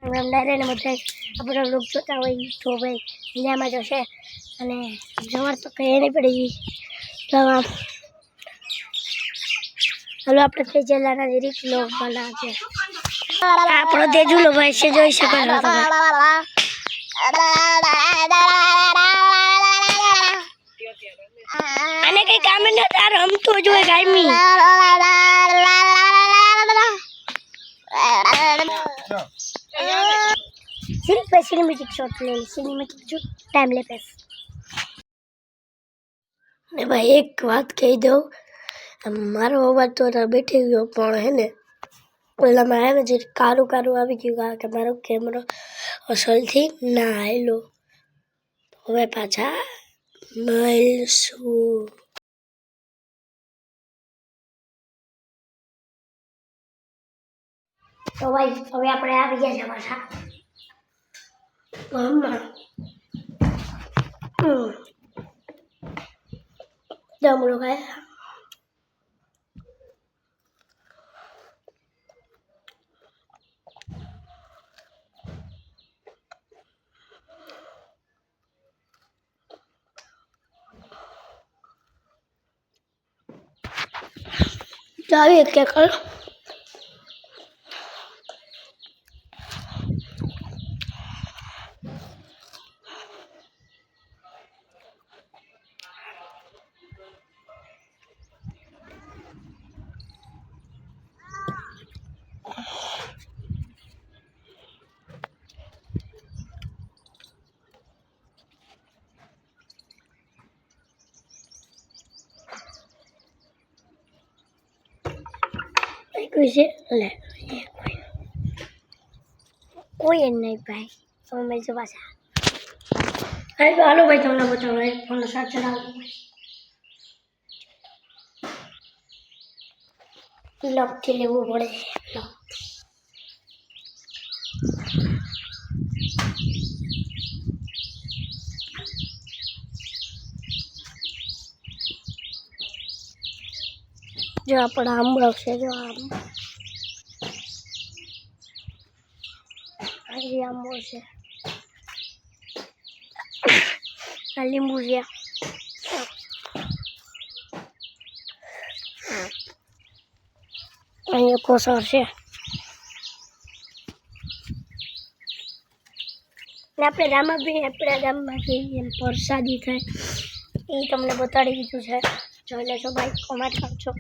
Direct બધા આપણો લોક જોતા હોય તો ભાઈ ઇન્ડિયામાં જશે અને જવાર તો કંઈ નહીં પડી તો હાલો આપણે થઈ જલાના રીત લોક બનાવશે આપણો તેજુલો ભાઈ છે જોઈ શકો છો તમે અને કઈ કામ ન તાર રમતો જોઈએ ગાયમી सिनेमेटिक शॉट ले सिनेमेटिक जो टाइम लेपेस ने भाई एक बात कह दो मारो बात तो बैठे गयो पण है ने પેલા માં ને જે કારું કારું આવી ગયું કે મારો કેમેરો અસલથી ના આયલો હવે પાછા મળશું તો ભાઈ હવે આપણે આવી ગયા છે પાછા हम लोग आए जाइए क्या कर कैसे ले कोई नहीं भाई तो मैं जो पास अरे हेलो भाई तुमने बताओ भाई फोन साथ चला लॉक के लिए वो पड़े लॉक जो अपना आम से जो आम ये आंबो से लींबू से ये कोसर से अपने गाम में अपने गाम में प्रसादी थे ये तमने बताड़ी दीधुं है જોઈ લેજો ભાઈ કોમેન્ટ કરજો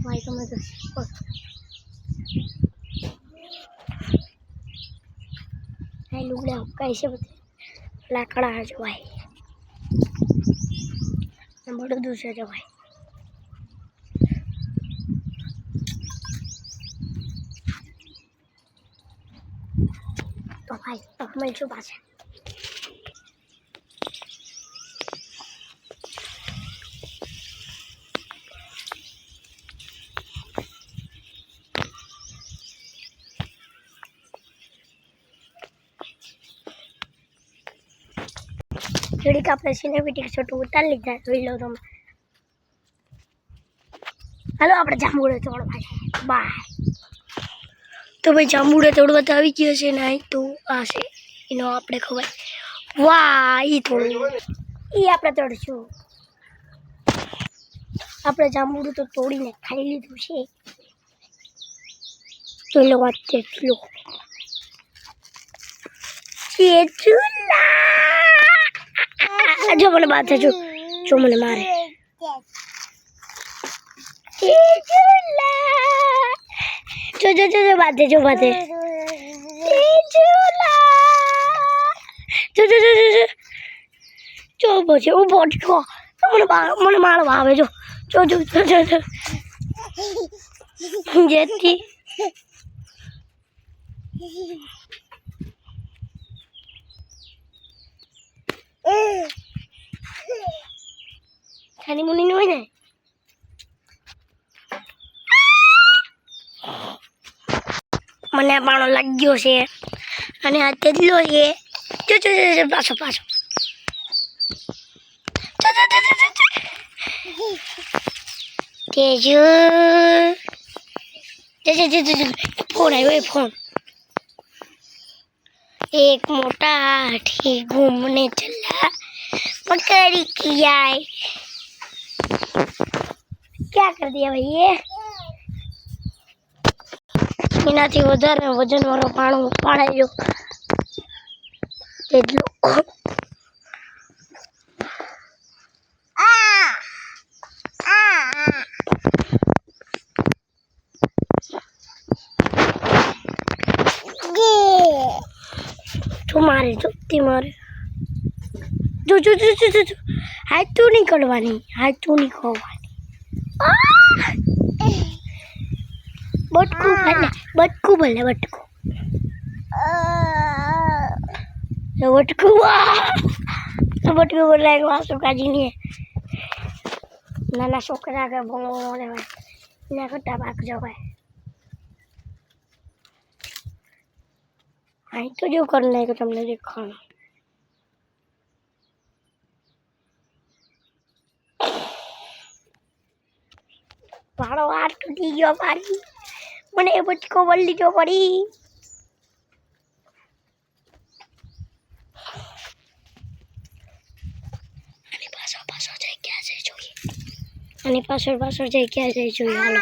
ભાઈ તમે તો ભાઈ લુગડા कैसे बते लाकड़ा है जो भाई बड़ो दूसरे जो भाई तो भाई अब मैं जो बात है थोड़ी का अपने सिनेमेटिक शॉट उतार लीधा જોઈ લો તમે હાલો આપણે જાંબુડે તોડવા છે બાય તો ભાઈ જાંબુડે તોડવા તો આવી ગયો છે ને તો આ છે એનો આપણે ખબર વાહ ઈ તોડવું ઈ આપણે તોડશું આપણે જાંબુડું તો તોડીને ખાઈ લીધું છે તો લો વાત તેટલો जो मैंने बात है जो मैंने मारे जो जो जो बात है जो बात है जो जो जो जो जो बचे वो बहुत को मैंने मार भावे जो जो जो जो जो जो जेती खानी मुनी नहीं है મને પાણો લાગ્યો છે અને આ તેડલો છે જો જો જો પાછો પાછો तेजू फोन आयो फोन। एक मोटा हाथी घूमने चला मकड़ी किया है। क्या कर दिया भाई ये એનાથી વધારે વજન વાળો પાણો પાડાયો તેટલો मारे जुत्ती मारे जो जो जो जो जो हाथ तू नहीं करवानी हाथ तू नहीं खोवानी बटकू भले बटकू भले बटकू बटकू बटकू बोला एक वासु काजी नहीं है नाना छोकरा के बोले भाई ना कटा भाग जाओ भाई हाँ तो जो करना है तो तुमने देखा मारो हाथ टूटी गयो मारी मने बटको वल्ली जो पड़ी पासो जाए क्या जाए જોઈએ અને પાછળ જાય क्या जाए જોઈએ હાલો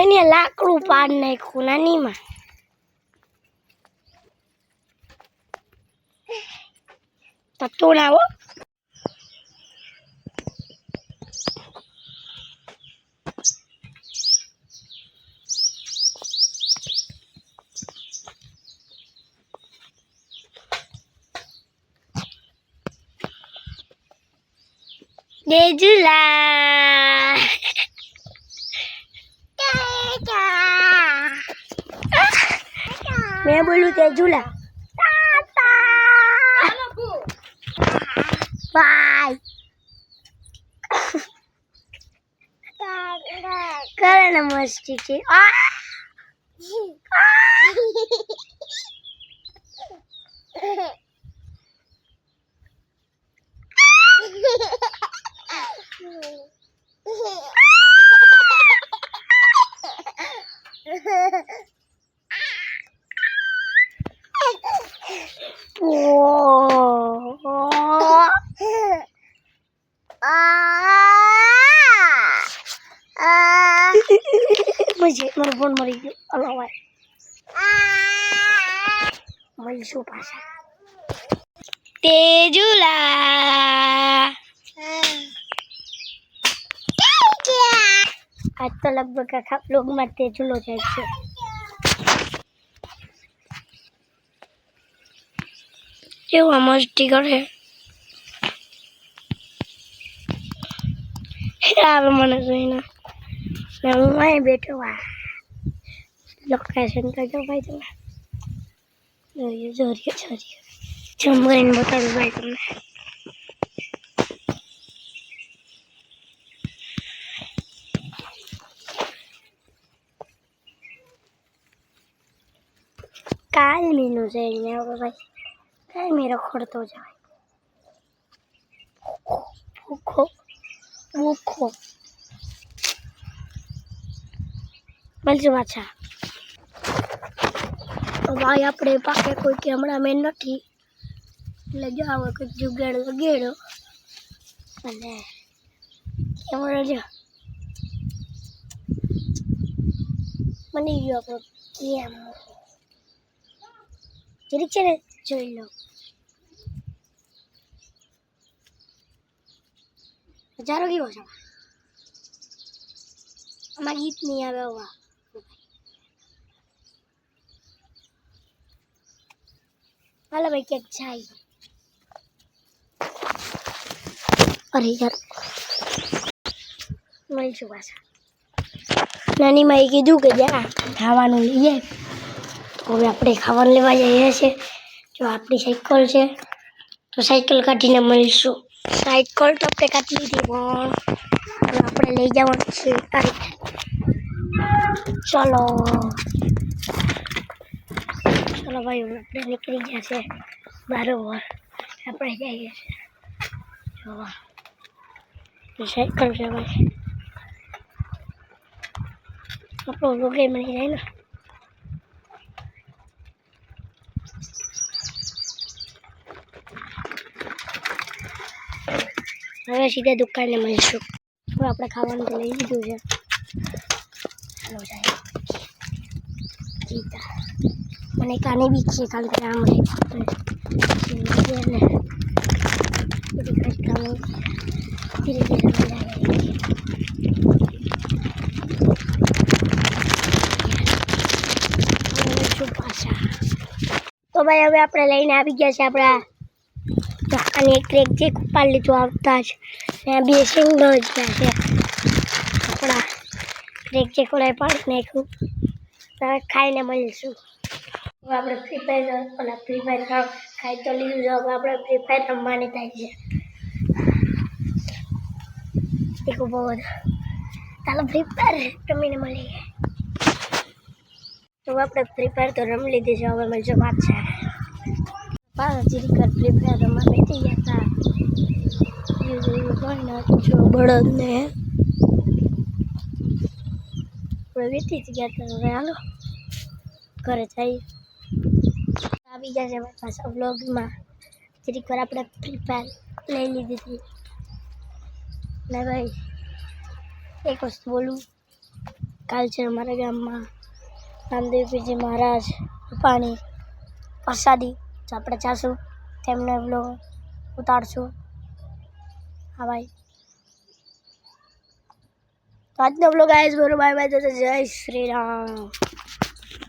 એને લાકડું પાડ નાખ્યું નાનીમાં તત્તો ના હો દેજુલા मैं बोलूँ तेजूला बाय करे ना मस्ती थी मुझे मेरा फोन मरी गयो अल्लाह भाई मरी सो पासा तेजूला आज तो लगभग आप लोग में तेजूलो जाए केवा मस्ती करे यार मन जोईने मैं वहीं बैठो लोकेशन तो जो भाई तुम जोरियो जमवाइन बता दो भाई तुमने काल मीनू से भाई काल मेरा खोड़तो जाए भूखो भूखो મળજો પાછા તો ભાઈ આપણે પાસે કોઈ કેમેરામેન નથી એટલે જો આવો કંઈક જુગાડ લગાડ્યો અને કેમેરા જો બની ગયો આપણો કેમ જરીક છે ને જોઈ લો હજારો કેવો છે આમાં ગીત નહીં આવે હોવા हालो भाई क्या चाहिए अरे यार मरी छू पाछा नानी माई कीधुं के जा खावानुं लईए तो हवे आपणे खावानुं लेवा जईए छे जो आपणी साइकल छे तो साइकल काढीने मळीशुं साइकल तो आपणे काढी लीधी पण आपणे लई जवानुं छे ચલો ચલો ભાઈ આપણે નીકળી ગયા છે બરોબર આપણે જઈએ છીએ જોવા સાયકલ છે ભાઈ આપણો લોગે મળી જાય ને હવે સીધા દુકાને મળીશું હવે આપણે ખાવાનું તો લઈ લીધું છે ચાલો જાય જીતા મને કાને બી છે કાલે આમ રહે ધીરે ધીરે પાછા તો ભાઈ હવે આપણે લઈને આવી ગયા છે આપણા અને એક ક્રેક જે કુપાર લીધું આવતા જ ત્યાં બે સિંગલ જ ગયા છે આપણા ક્રેક જે ખોલાય પાડી નાખ્યું હવે ખાઈને મળીશું હવે આપણે ફ્રી ફાયર ખાઈ તો લીધું છે હવે આપણે ફ્રી ફાયર રમવાની થાય છે દેખો બહુ ચાલો ફ્રી ફાયર રમીને મળીએ તો આપણે ફ્રી ફાયર તો રમી લીધી છે હવે મળશે પાછા જીરી કર ફ્રી ફાયર રમવા બેઠી ગયા હતા બળદને વેચી જ ગયા હતા હવે હાલો ઘરે જઈએ આવી ગયા છે પાછા વ્લોગમાં જીરીક વાર આપણે ફ્રી ફાયર લઈ લીધી હતી ને ભાઈ એક વસ્તુ બોલું કાલ છે અમારા ગામમાં રામદેવપીરજી મહારાજ પાણી પ્રસાદી તો આપણે જાશું તેમને વ્લોગ ઉતારશું હા ભાઈ તો આજનો વ્લોગ આવ્યો બરોબર બાય બાય જય શ્રી રામ